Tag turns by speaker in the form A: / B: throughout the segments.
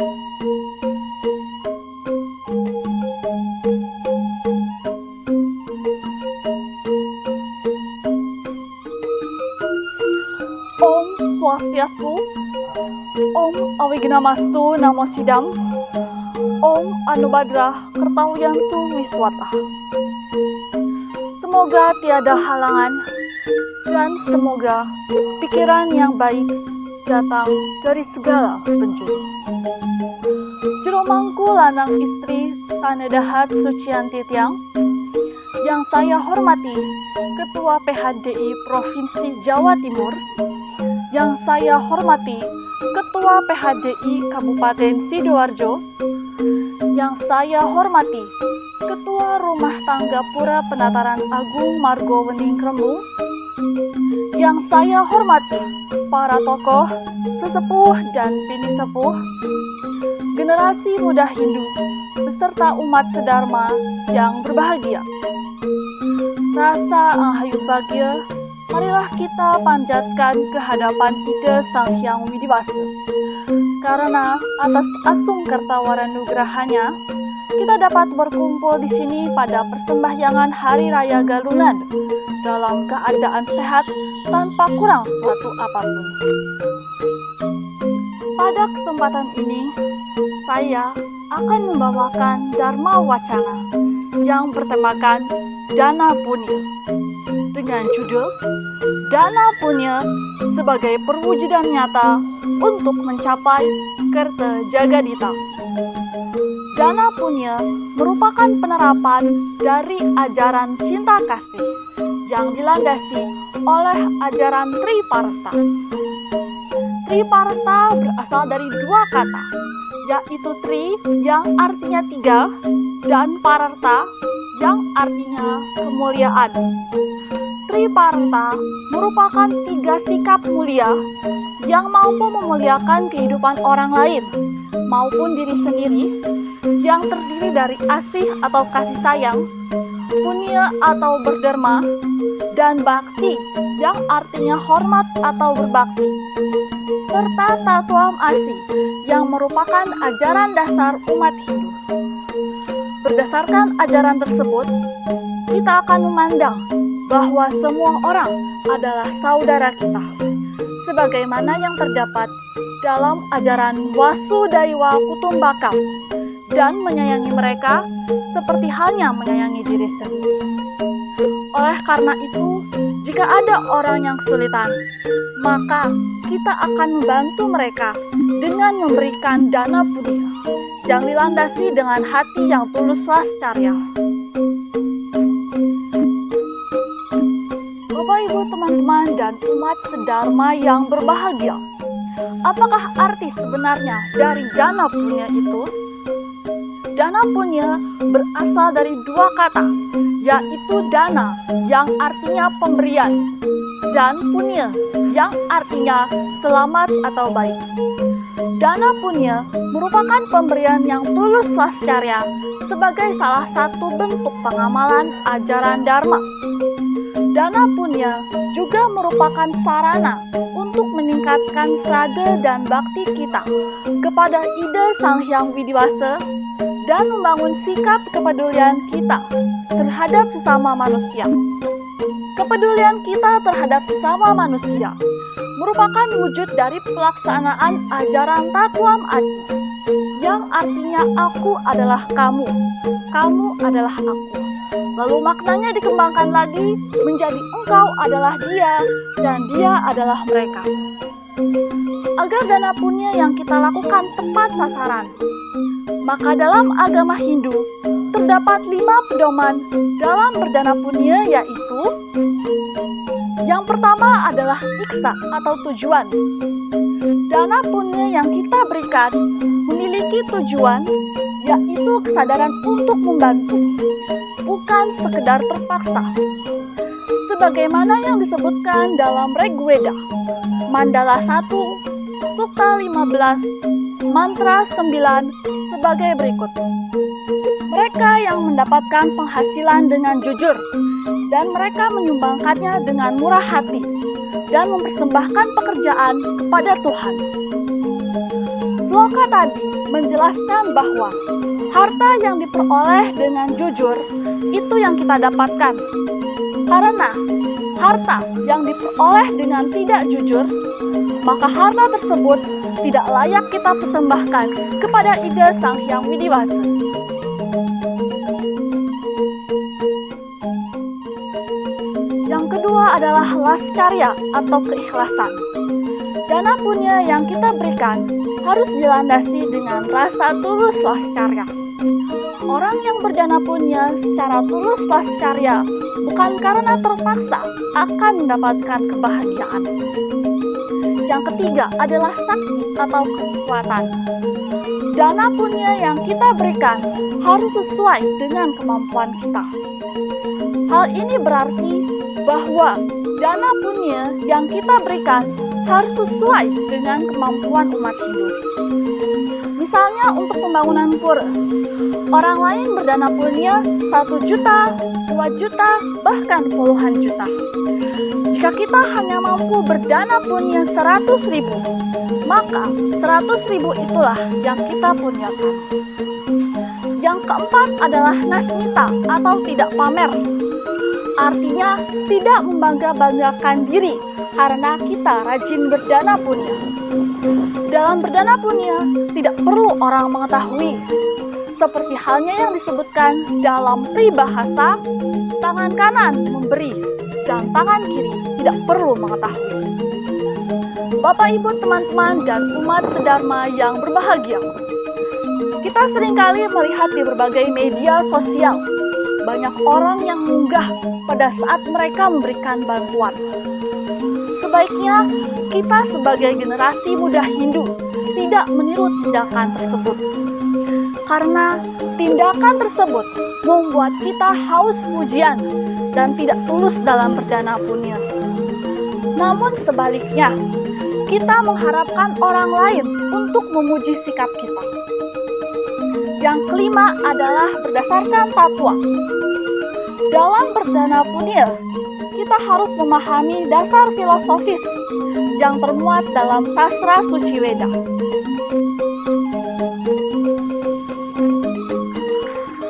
A: Om Swastiastu, Om Awignamastu Namo Sidam, Om Anubhadra Kertawiyantu Wiswata. Semoga tiada halangan dan semoga pikiran yang baik datang dari segala penjuru. Jeromangku lanang istri sanedahat Sucianti Tiang, yang saya hormati Ketua PHDI Provinsi Jawa Timur, yang saya hormati Ketua PHDI Kabupaten Sidoarjo, yang saya hormati Ketua Rumah Tangga Pura Penataran Agung Margo Wening Rembung, yang saya hormati para tokoh, sesepuh dan bini sepuh, generasi muda Hindu, beserta umat sedharma yang berbahagia. Rasa anghayu bahagia, marilah kita panjatkan ke hadapan Ida Sang Hyang Widi-Wasa. Karena atas asung kertawarenugrahanya, kita dapat berkumpul di sini pada persembahyangan Hari Raya Galungan dalam keadaan sehat tanpa kurang suatu apapun. Pada kesempatan ini, saya akan membawakan Dharma Wacana yang bertemakan Dana Punya dengan judul Dana Punya sebagai perwujudan nyata untuk mencapai Kerta Jagadita. Dana Punya merupakan penerapan dari ajaran cinta kasih yang dilandasi oleh ajaran Triparta. Triparta berasal dari dua kata, yaitu Tri yang artinya tiga dan Pararta yang artinya kemuliaan. Triparta merupakan tiga sikap mulia yang mampu memuliakan kehidupan orang lain maupun diri sendiri, yang terdiri dari asih atau kasih sayang, punya atau berderma, dan bakti yang artinya hormat atau berbakti, serta tatuam asih yang merupakan ajaran dasar umat Hindu. Berdasarkan ajaran tersebut, kita akan memandang bahwa semua orang adalah saudara kita, sebagaimana yang terdapat dalam ajaran Wasudaiwa Kutumbakam, dan menyayangi mereka seperti halnya menyayangi diri sendiri. Oleh karena itu, jika ada orang yang kesulitan, maka kita akan membantu mereka dengan memberikan dana punya yang dilandasi dengan hati yang tulus lascarya. Bapak, Ibu, teman-teman, dan umat sedharma yang berbahagia, apakah arti sebenarnya dari dana punya itu? Dana punya berasal dari dua kata, yaitu dana yang artinya pemberian dan punya yang artinya selamat atau baik. Dana punya merupakan pemberian yang tulus lascarya sebagai salah satu bentuk pengamalan ajaran Dharma. Dana punya juga merupakan sarana untuk meningkatkan srada dan bakti kita kepada Ida Sang Hyang Widi-Wasa dan membangun sikap kepedulian kita terhadap sesama manusia. Kepedulian kita terhadap sesama manusia merupakan wujud dari pelaksanaan ajaran Tatuam Asi, yang artinya aku adalah kamu, kamu adalah aku. Lalu maknanya dikembangkan lagi menjadi engkau adalah dia, dan dia adalah mereka. Agar dana punya yang kita lakukan tepat sasaran, maka dalam agama Hindu terdapat 5 pedoman dalam berdana punya, yaitu yang pertama adalah iksa atau tujuan. Dana punya yang kita berikan memiliki tujuan, yaitu kesadaran untuk membantu, bukan sekedar terpaksa. Sebagaimana yang disebutkan dalam Rigveda, Mandala 1, Sukta 15, Mantra 9 sebagai berikut. Mereka yang mendapatkan penghasilan dengan jujur, dan mereka menyumbangkannya dengan murah hati, dan mempersembahkan pekerjaan kepada Tuhan. Sloka tadi menjelaskan bahwa harta yang diperoleh dengan jujur itu yang kita dapatkan. Karena harta yang diperoleh dengan tidak jujur, maka harta tersebut tidak layak kita persembahkan kepada ide Sang Hyang Widiwasa. Yang kedua adalah lascarya atau keikhlasan. Dana punya yang kita berikan harus dilandasi dengan rasa tulus lascarya. Orang yang berdana punya secara tulus lascarya bukan karena terpaksa akan mendapatkan kebahagiaan. Yang ketiga adalah sakti atau kekuatan. Dana punya yang kita berikan harus sesuai dengan kemampuan kita. Hal ini berarti bahwa dana punya yang kita berikan harus sesuai dengan kemampuan umat Hindu. Misalnya untuk pembangunan pura, orang lain berdana punya 1 juta, 2 juta, bahkan puluhan juta. Jika kita hanya mampu berdana punya 100.000, maka 100.000 itulah yang kita punyakan. Yang keempat adalah nasmita atau tidak pamer. Artinya tidak membangga-banggakan diri karena kita rajin berdana punya. Dalam berdana punya tidak perlu orang mengetahui. Seperti halnya yang disebutkan dalam peribahasa, tangan kanan memberi dan tangan kiri tidak perlu mengetahui. Bapak, Ibu, teman-teman, dan umat sedharma yang berbahagia, kita seringkali melihat di berbagai media sosial banyak orang yang munggah pada saat mereka memberikan bantuan. Sebaiknya kita sebagai generasi muda Hindu tidak meniru tindakan tersebut. Karena tindakan tersebut membuat kita haus pujian dan tidak tulus dalam berdana punya. Namun sebaliknya, kita mengharapkan orang lain untuk memuji sikap kita. Yang kelima adalah berdasarkan tatwa. Dalam berdana punya, kita harus memahami dasar filosofis yang termuat dalam sastra suci Weda.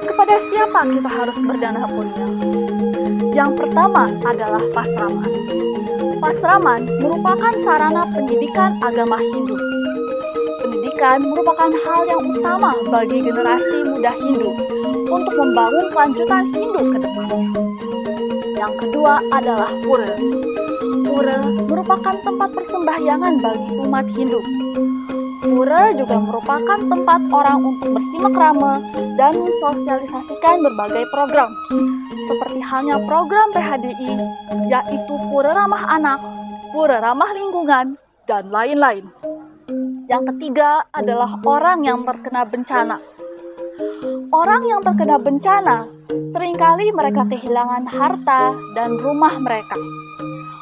A: Kepada siapa kita harus berdana punya? Yang pertama adalah pasraman. Pasraman merupakan sarana pendidikan agama Hindu. Pendidikan merupakan hal yang utama bagi generasi muda Hindu untuk membangun kelanjutan Hindu ke depannya. Yang kedua adalah pura. Pura merupakan tempat persembahyangan bagi umat Hindu. Pura juga merupakan tempat orang untuk bersimak-rama dan mensosialisasikan berbagai program, seperti halnya program PHDI, yaitu Pura Ramah Anak, Pura Ramah Lingkungan, dan lain-lain. Yang ketiga adalah orang yang terkena bencana. Orang yang terkena bencana, seringkali mereka kehilangan harta dan rumah mereka.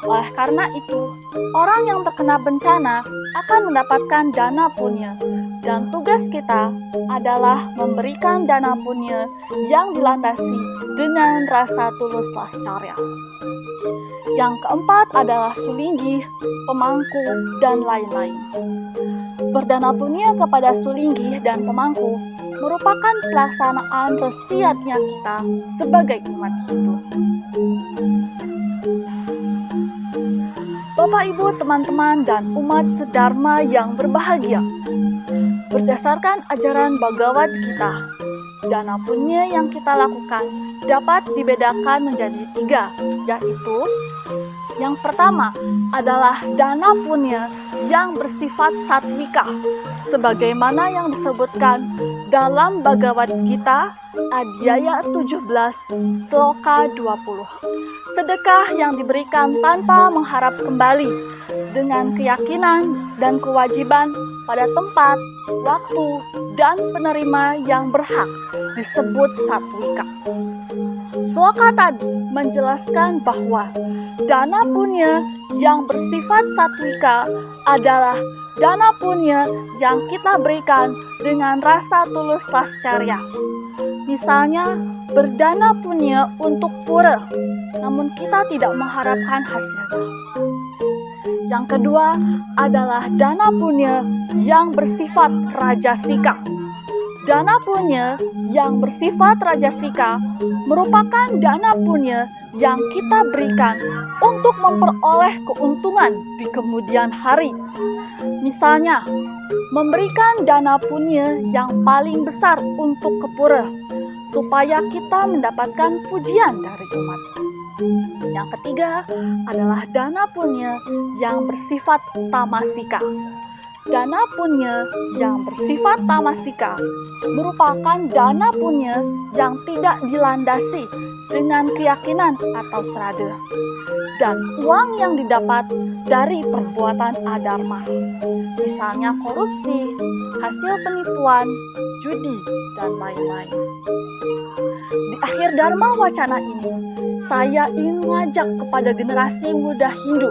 A: Oleh karena itu, orang yang terkena bencana akan mendapatkan dana punya, dan tugas kita adalah memberikan dana punya yang dilandasi dengan rasa tulus lascarya. Yang keempat adalah sulinggi, pemangku, dan lain-lain. Berdana punya kepada sulinggi dan pemangku merupakan pelaksanaan resiatnya kita sebagai umat Hindu. Bapak, Ibu, teman-teman, dan umat sedharma yang berbahagia, berdasarkan ajaran Bhagavad Gita, dana punya yang kita lakukan dapat dibedakan menjadi 3, yaitu yang pertama adalah dana punya yang bersifat satwika, sebagaimana yang disebutkan dalam Bhagavad Gita Adhyaya 17, Sloka 20. Sedekah yang diberikan tanpa mengharap kembali, dengan keyakinan dan kewajiban pada tempat, waktu, dan penerima yang berhak disebut satwika. Sloka tadi menjelaskan bahwa dana punya yang bersifat satwika adalah dana punya yang kita berikan dengan rasa tulus lascarya. Misalnya, berdana punya untuk pura, namun kita tidak mengharapkan hasilnya. Yang kedua adalah dana punya yang bersifat rajasika. Dana punya yang bersifat rajasika merupakan dana punya yang kita berikan untuk memperoleh keuntungan di kemudian hari. Misalnya, memberikan dana punya yang paling besar untuk ke pura, supaya kita mendapatkan pujian dari umat. Yang ketiga adalah dana punya yang bersifat tamasika. Dana punya yang bersifat tamasika merupakan dana punya yang tidak dilandasi dengan keyakinan atau serada, dan uang yang didapat dari perbuatan adharma, misalnya korupsi, hasil penipuan, judi, dan lain-lain. Di akhir Dharma Wacana ini, saya ingin mengajak kepada generasi muda Hindu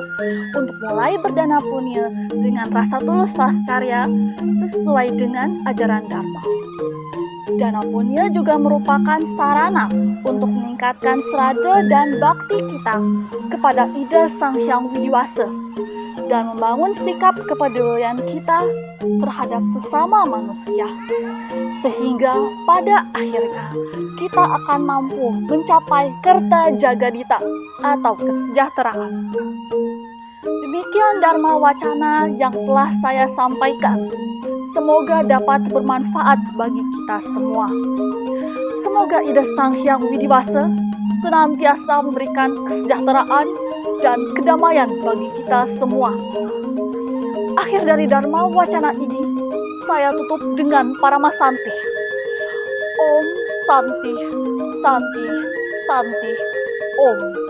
A: untuk mulai berdana punya dengan rasa tulus lascarya sesuai dengan ajaran Dharma. Dana punya juga merupakan sarana untuk meningkatkan serada dan bakti kita kepada Ida Sang Hyang Widiwasa dan membangun sikap kepedulian kita terhadap sesama manusia, sehingga pada akhirnya kita akan mampu mencapai Kerta Jagadita atau kesejahteraan. Demikian Dharma Wacana yang telah saya sampaikan. Semoga dapat bermanfaat bagi kita semua. Semoga Ida Sang Hyang Widiwasa senantiasa memberikan kesejahteraan dan kedamaian bagi kita semua. Akhir dari Dharma Wacana ini, saya tutup dengan Paramasanti. Om Santi, Santi, Santi, Om.